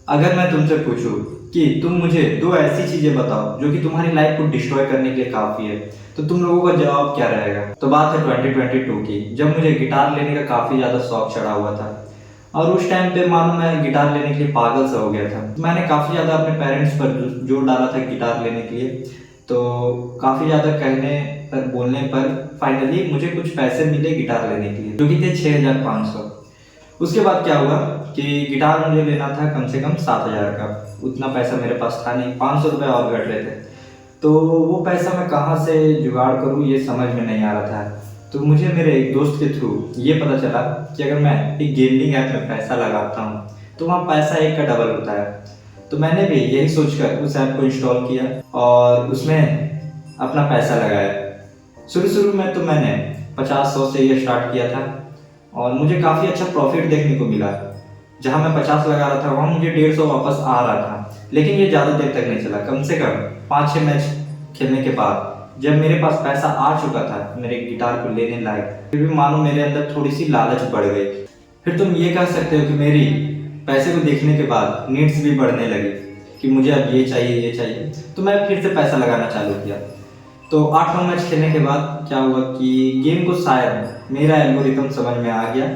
अगर मैं तुमसे पूछूं कि तुम मुझे दो ऐसी चीजें बताओ जो कि तुम्हारी लाइफ को डिस्ट्रॉय करने के लिए काफी है, तो तुम लोगों का जवाब क्या रहेगा? तो बात है 2022 की, जब मुझे गिटार लेने का काफी ज्यादा शौक चढ़ा हुआ था। और उस टाइम पे मानो मैं गिटार लेने के लिए पागल सा हो गया था। मैंने काफी ज्यादा अपने पेरेंट्स पर जोर डाला था गिटार लेने के लिए। तो काफी ज्यादा कहने पर बोलने पर फाइनली मुझे कुछ पैसे मिले गिटार लेने के लिए, जो कि थे 6,500। उसके बाद क्या हुआ कि गिटार मुझे लेना था कम से कम 7,000 का। उतना पैसा मेरे पास था नहीं, 500 रुपये और घट रहे थे। तो वो पैसा मैं कहाँ से जुगाड़ करूँ ये समझ में नहीं आ रहा था। तो मुझे मेरे एक दोस्त के थ्रू ये पता चला कि अगर मैं एक गेमिंग ऐप में पैसा लगाता हूँ तो वहाँ पैसा एक का डबल होता है। तो मैंने भी यही सोचकर उस ऐप को इंस्टॉल किया और उसमें अपना पैसा लगाया। शुरू शुरू में तो मैंने 50-100 से ये स्टार्ट किया था और मुझे काफ़ी अच्छा प्रॉफिट देखने को मिला। जहाँ मैं 50 लगा रहा था वहाँ मुझे 150 वापस आ रहा था। लेकिन ये ज़्यादा देर तक नहीं चला। कम से कम 5-6 मैच खेलने के बाद जब मेरे पास पैसा आ चुका था मेरे गिटार को लेने लायक, फिर भी मानो मेरे अंदर थोड़ी सी लालच बढ़ गई। फिर तुम ये कह सकते हो कि मेरी पैसे को देखने के बाद नीड्स भी बढ़ने लगी कि मुझे अब ये चाहिए ये चाहिए। तो मैं फिर से पैसा लगाना चालू किया। तो 8-9 मैच खेलने के बाद क्या हुआ कि गेम को शायद मेरा एल्गोरिथम समझ में आ गया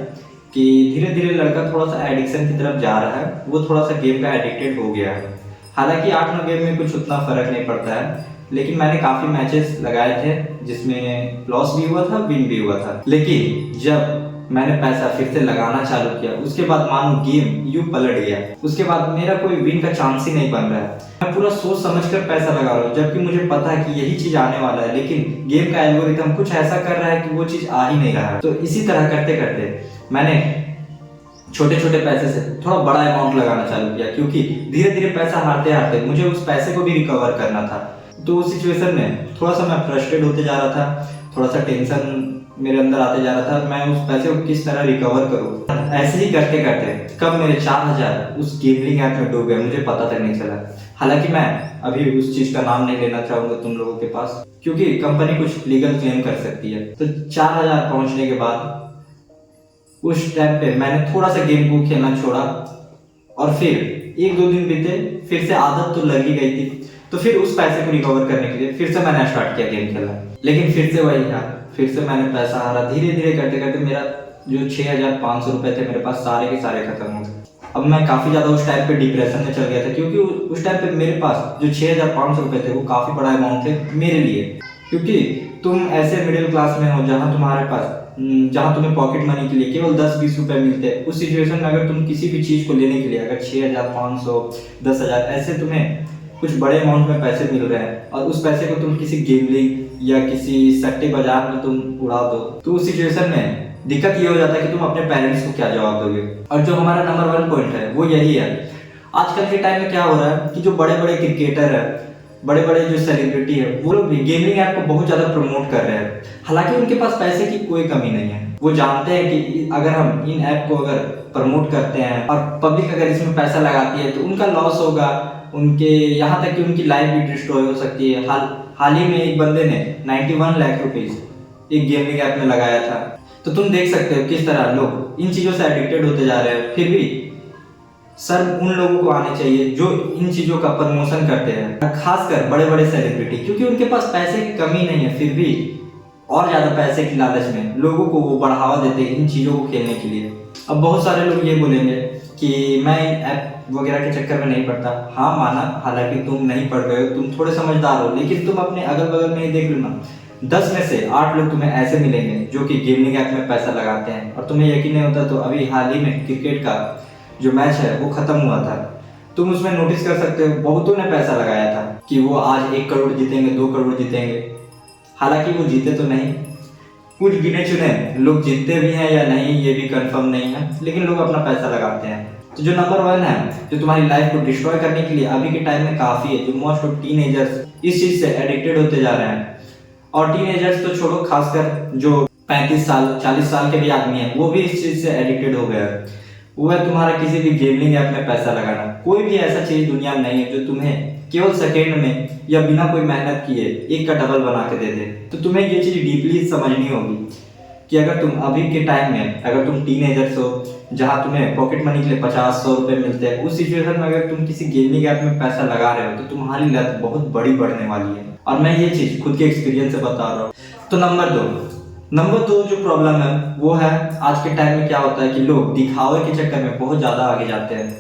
कि धीरे धीरे लड़का थोड़ा सा एडिक्शन की तरफ जा रहा है, वो थोड़ा सा गेम का एडिक्टेड हो गया है। हालांकि 8-9 गेम में कुछ उतना फर्क नहीं पड़ता है, लेकिन मैंने काफ़ी मैचेस लगाए थे जिसमें लॉस भी हुआ था, विन भी हुआ था। लेकिन जब मैंने पैसा फिर से लगाना चालू किया उसके बाद मानो गेम यूं पलट गया। उसके बाद मेरा कोई विन का चांस ही नहीं बन रहा है। मैं पूरा सोच समझकर पैसा लगा रहा हूँ जबकि मुझे पता है कि यही चीज आने वाला है, लेकिन गेम का एल्गोरिथम कुछ ऐसा कर रहा है कि वो चीज आ ही नहीं रहा है। तो इसी तरह करते करते मैंने छोटे छोटे पैसे से थोड़ा बड़ा अमाउंट लगाना चालू किया, क्योंकि धीरे धीरे पैसा हारते हारते मुझे उस पैसे को भी रिकवर करना था। तो उस सिचुएशन में थोड़ा सा मैं फ्रस्ट्रेट होते जा रहा था, थोड़ा सा टेंशन मेरे अंदर आते जा रहा था। मैं उस पैसे को किस तरह रिकवर करूँ, ऐसे ही करते करते कब मेरे 4,000 उस गेमिंग ऐप में डूब गए मुझे पता तक नहीं चला। हालांकि मैं अभी उस चीज का नाम नहीं लेना चाहूंगा तुम लोगों के पास, क्योंकि कंपनी कुछ लीगल क्लेम कर सकती है। तो 4,000 पहुंचने के बाद उस टाइम पे मैंने थोड़ा सा गेम को खेलना छोड़ा और फिर 1-2 दिन बीते, फिर से आदत तो लग ही गई थी। तो फिर उस पैसे को रिकवर करने के लिए फिर से मैंने स्टार्ट किया गेम खेलना, लेकिन फिर से वही था। फिर से मैंने पैसा हारा। धीरे धीरे करते करते मेरा जो 6,500 रुपए थे मेरे पास सारे के सारे खत्म हो गए। अब मैं काफी ज्यादा उस टाइम पे डिप्रेशन में चल गया था, क्योंकि उस टाइम पे मेरे पास जो 6,500 रुपए थे वो काफी बड़ा अमाउंट थे मेरे लिए। क्योंकि तुम ऐसे मिडिल क्लास में हो जहाँ तुम्हारे पास जहाँ तुम्हें पॉकेट मनी के लिए केवल 10-20 रुपए मिलते हैं। उस सिचुएशन में अगर तुम किसी भी चीज को लेने के लिए अगर 6,500, 10,000 ऐसे तुम्हें कुछ बड़े अमाउंट में पैसे मिल रहे हैं और उस पैसे को तुम किसी गेमलिंग या किसी सट्टे बाजार में तुम उड़ा दो, तो उस सिचुएशन में दिक्कत ये हो जाता है कि तुम अपने पेरेंट्स को क्या जवाब दोगे। और जो हमारा नंबर 1 पॉइंट है वो यही है। आजकल के टाइम में क्या हो रहा है कि जो बड़े बड़े क्रिकेटर है, बड़े बड़े जो सेलिब्रिटी है, वो लोग भी गेमिंग ऐप को बहुत ज्यादा प्रमोट कर रहे हैं। हालांकि उनके पास पैसे की कोई कमी नहीं है। वो जानते हैं कि अगर हम इन ऐप को अगर प्रमोट करते हैं और पब्लिक अगर इसमें पैसा लगाती है तो उनका लॉस होगा, उनके यहाँ तक कि उनकी लाइफ भी डिस्ट्रॉय हो सकती है। हाल ही में एक बंदे ने 91 लाख रुपीज एक गेमिंग ऐप में लगाया था। तो तुम देख सकते हो किस तरह लोग इन चीजों से एडिक्टेड होते जा रहे हैं। फिर भी सर उन लोगों को आने चाहिए जो इन चीजों का प्रमोशन करते हैं, खासकर बड़े बड़े सेलिब्रिटी, क्योंकि उनके पास पैसे की कमी नहीं है, फिर भी और ज्यादा पैसे की लालच में लोगों को वो बढ़ावा देते हैं इन चीजों को खेलने के लिए। अब बहुत सारे लोग ये बोलेंगे कि मैं ऐप वगैरह के चक्कर में नहीं पड़ता। हाँ माना, हालांकि तुम नहीं पढ़ रहे हो, तुम थोड़े समझदार हो, लेकिन तुम अपने अगल बगल में ही देख लो ना, 10 में से 8 लोग तुम्हें ऐसे मिलेंगे जो कि गेमिंग ऐप में पैसा लगाते हैं। और तुम्हें यकीन नहीं होता तो अभी हाल ही में क्रिकेट का जो मैच है वो खत्म हुआ था, तुम उसमें नोटिस कर सकते हो बहुतों ने पैसा लगाया था कि वो आज 1 करोड़ जीतेंगे, 2 करोड़ जीतेंगे। हालांकि वो जीते तो नहीं, कुछ गिने चुने लोग जीतते भी हैं या नहीं ये भी कंफर्म नहीं है, लेकिन लोग अपना पैसा लगाते हैं। तो जो नंबर 1 है जो तुम्हारी लाइफ को डिस्ट्रॉय करने के लिए अभी के टाइम में काफी है, जो मोस्ट ऑफ टीनेजर्स इस चीज से एडिक्टेड होते जा रहे हैं। और टीनेजर्स तो छोड़ो, खासकर जो 35 साल 40 साल के भी आदमी है वो भी इस चीज से एडिक्टेड हो गया है। वो है तुम्हारा किसी भी गेमिंग ऐप में पैसा लगाना। कोई भी ऐसा चीज दुनिया में नहीं है जो तुम्हें केवल सेकेंड में या बिना कोई मेहनत किए 1 का डबल बना के दे दे। तो तुम्हें ये चीज डीपली समझनी होगी कि अगर तुम अभी के टाइम में अगर तुम टीनेजर्स हो जहाँ तुम्हें पॉकेट मनी के लिए 50-100 रुपए मिलते हैं, उस सिचुएशन में अगर तुम किसी गेमिंग ऐप में पैसा लगा रहे हो तो तुम्हारी लत बहुत बड़ी बढ़ने वाली है। और मैं ये चीज़ खुद के एक्सपीरियंस से बता रहा हूँ। तो नंबर दो जो प्रॉब्लम है वो है, आज के टाइम में क्या होता है कि लोग दिखावे के चक्कर में बहुत ज़्यादा आगे जाते हैं।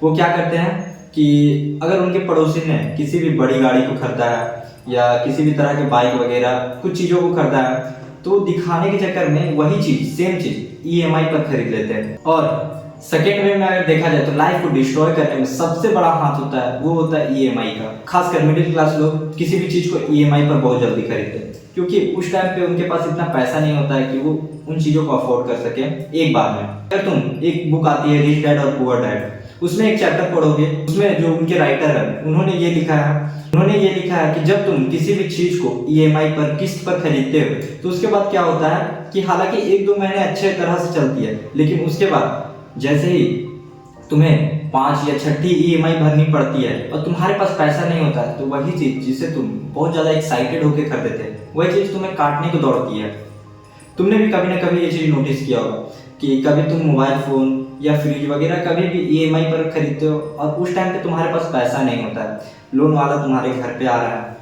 वो क्या करते हैं कि अगर उनके पड़ोसी ने किसी भी बड़ी गाड़ी को खरीदा है या किसी भी तरह के बाइक वगैरह कुछ चीज़ों को खरीदा है, तो दिखाने के चक्कर में वही चीज़ सेम चीज़ ईएमआई पर खरीद लेते हैं। और सेकेंड वे में अगर देखा जाए तो लाइफ को डिस्ट्रॉय करने में सबसे बड़ा हाथ होता है, वो होता है ईएमआई का। खासकर मिडिल क्लास लोग किसी भी चीज़ को ईएमआई पर बहुत जल्दी खरीदते हैं, क्योंकि उस टाइम पे उनके पास इतना पैसा नहीं होता है कि वो उन चीज़ों को अफोर्ड कर सके एक बार में। अगर तुम एक बुक आती है रिच डैड और पुअर डैड, उसमें एक चैप्टर पढ़ोगे, उसमें जो उनके राइटर है उन्होंने ये लिखा है कि जब तुम किसी भी चीज को ईएमआई पर किस्त पर खरीदते हो तो उसके बाद क्या होता है कि हालांकि 1-2 महीने अच्छे तरह से चलती है, लेकिन उसके बाद जैसे ही तुम्हें 5 या 6ठी ईएमआई भरनी पड़ती है और तुम्हारे पास पैसा नहीं होता है, तो वही चीज जिसे तुम बहुत ज्यादा एक्साइटेड होकर खरीदते थे वही चीज तुम्हें काटने को दौड़ती है। तुमने भी कभी ना कभी ये चीज नोटिस किया होगा कि कभी तुम मोबाइल फोन या फ्रिज वगैरह कभी भी ईएमआई पर खरीदते हो और उस टाइम पे तुम्हारे पास पैसा नहीं होता है, लोन वाला तुम्हारे घर पे आ रहा है,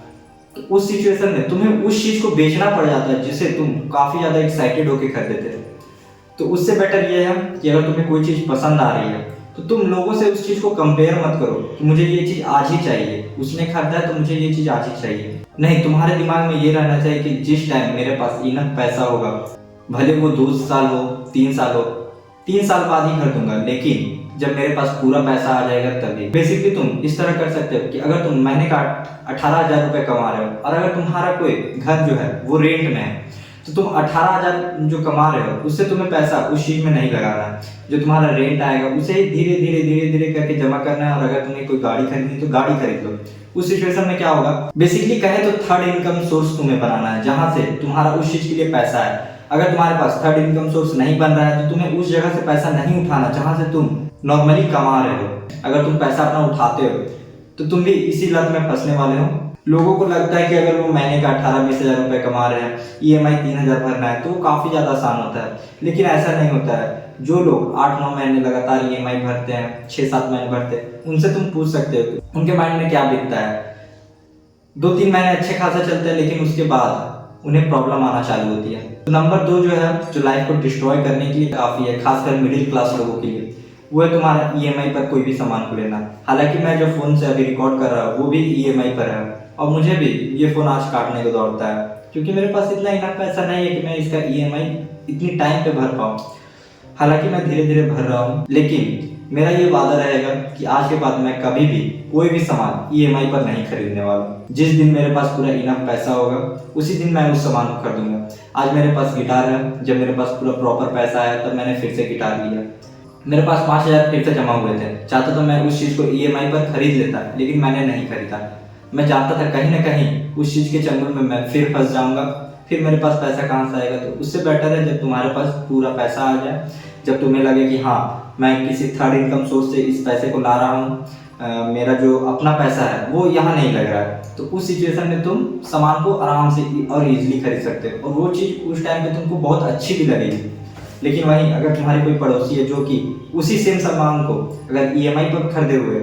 तो उस सिचुएशन में तुम्हें उस चीज को बेचना पड़ जाता है जिसे तुम काफी ज्यादा एक्साइटेड होकर खरीदते थे। तो उससे बेटर ये है कि अगर तुम्हें कोई चीज पसंद आ रही है तो तुम लोगों से उस चीज को कंपेयर मत करो कि मुझे ये चीज आज ही चाहिए, उसने खरीदा है तो मुझे ये चीज आज ही चाहिए। नहीं, तुम्हारे दिमाग में ये रहना चाहिए कि जिस टाइम मेरे पास इनफ पैसा होगा, भले वो 2 साल हो 3 साल हो, 3 साल बाद ही खरीदूंगा, लेकिन जब मेरे पास पूरा पैसा आ जाएगा तभी। बेसिकली तुम इस तरह कर सकते हो कि अगर तुम महीने का 18,000 रुपये कमा रहे हो और अगर तुम्हारा कोई घर जो है वो रेंट में है, तो तुम 18,000 जो कमा रहे हो उससे तुम्हें पैसा उस चीज में नहीं लगाना है। जो तुम्हारा रेंट आएगा उसे धीरे धीरे करके जमा करना है। और अगर तुम्हें कोई गाड़ी खरीदनी तो गाड़ी खरीद लो। उस सिचुएशन में क्या होगा, बेसिकली कहे तो थर्ड इनकम सोर्स तुम्हें बनाना है जहां से तुम्हारा उस चीज के लिए पैसा है। अगर तुम्हारे पास थर्ड इनकम सोर्स नहीं बन रहा है तो तुम्हें उस जगह से पैसा नहीं उठाना जहां से तुम नॉर्मली कमा रहे हो। अगर तुम पैसा अपना उठाते हो तो तुम भी इसी लत में फंसने वाले हो। लोगों को लगता है कि अगर वो महीने का 18-20 हज़ार रुपये कमा रहे हैं, ईएमआई 3,000 भरना है तो वो काफ़ी ज़्यादा आसान होता है, लेकिन ऐसा नहीं होता है। जो लोग 8-9 महीने लगातार ईएमआई भरते हैं, 6-7 महीने भरते हैं, उनसे तुम पूछ सकते हो उनके माइंड में क्या बीतता है। 2-3 महीने अच्छे खासा चलते हैं, लेकिन उसके बाद उन्हें प्रॉब्लम आना चालू होती है। तो नंबर 2 जो है, जो लाइफ को डिस्ट्रॉय करने के लिए काफ़ी है, खासकर मिडिल क्लास लोगों के लिए, वो है तुम्हारा ईएमआई पर कोई भी सामान को लेना। हालांकि मैं जो फ़ोन से अभी रिकॉर्ड कर रहा हूँ वो भी ईएमआई पर है और मुझे भी ये फ़ोन आज काटने को दौड़ता है, क्योंकि मेरे पास इतना इनफ पैसा नहीं है कि मैं इसका ईएमआई इतनी टाइम पे भर पाऊँ। हालांकि मैं धीरे धीरे भर रहा हूँ, लेकिन मेरा ये वादा रहेगा कि आज के बाद मैं कभी भी कोई भी सामान ईएमआई पर नहीं खरीदने वाला। जिस दिन मेरे पास पूरा इनफ पैसा होगा उसी दिन मैं उस सामान को खरीदूंगा। आज मेरे पास गिटार है, जब मेरे पास पूरा प्रॉपर पैसा आया तब मैंने फिर से गिटार लिया। मेरे पास 5,000 फिर से जमा हुए थे, चाहता तो मैं उस चीज़ को ईएमआई पर खरीद लेता, लेकिन मैंने नहीं खरीदा। मैं जानता था कहीं ना कहीं उस चीज़ के चंगुल में मैं फिर फंस जाऊंगा, फिर मेरे पास पैसा कहाँ से आएगा। तो उससे बेटर है जब तुम्हारे पास पूरा पैसा आ जाए, जब तुम्हें लगे कि हाँ मैं किसी थर्ड इनकम सोर्स से इस पैसे को ला रहा हूँ, मेरा जो अपना पैसा है वो यहाँ नहीं लग रहा है, तो उस सिचुएशन में तुम सामान को आराम से और ईजिली खरीद सकते हो और वो चीज़ उस टाइम पे तुमको बहुत अच्छी भी लगेगी। लेकिन वहीं अगर तुम्हारे कोई पड़ोसी है जो कि उसी सेम सामान को अगर ईएमआई पर खरीदे हुए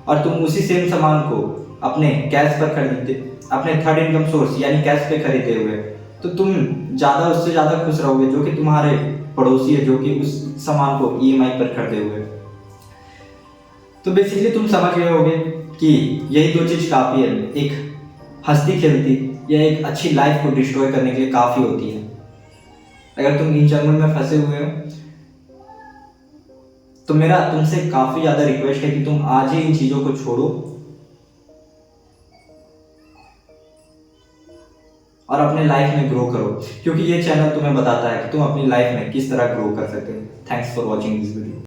और तुम उसी सेम सामान को अपने कैश पर खरीदते, अपने थर्ड इनकम सोर्स यानी कैश पे खरीदे हुए, तो तुम उससे ज़्यादा खुश रहोगे जो कि तुम्हारे पड़ोसी है जो कि उस सामान को ईएमआई पर खरीदे हुए। तो बेसिकली तुम समझ गए होगे कि यही 2 चीज़ काफ़ी है, एक हंसती खेलती या एक अच्छी लाइफ को डिस्ट्रॉय करने के लिए काफ़ी होती है। अगर तुम इन चंगुल में फंसे हुए हो तो मेरा तुमसे काफ़ी ज़्यादा रिक्वेस्ट है कि तुम आज ही इन चीज़ों को छोड़ो और अपने लाइफ में ग्रो करो, क्योंकि ये चैनल तुम्हें बताता है कि तुम अपनी लाइफ में किस तरह ग्रो कर सकते हो। Thanks for watching this video.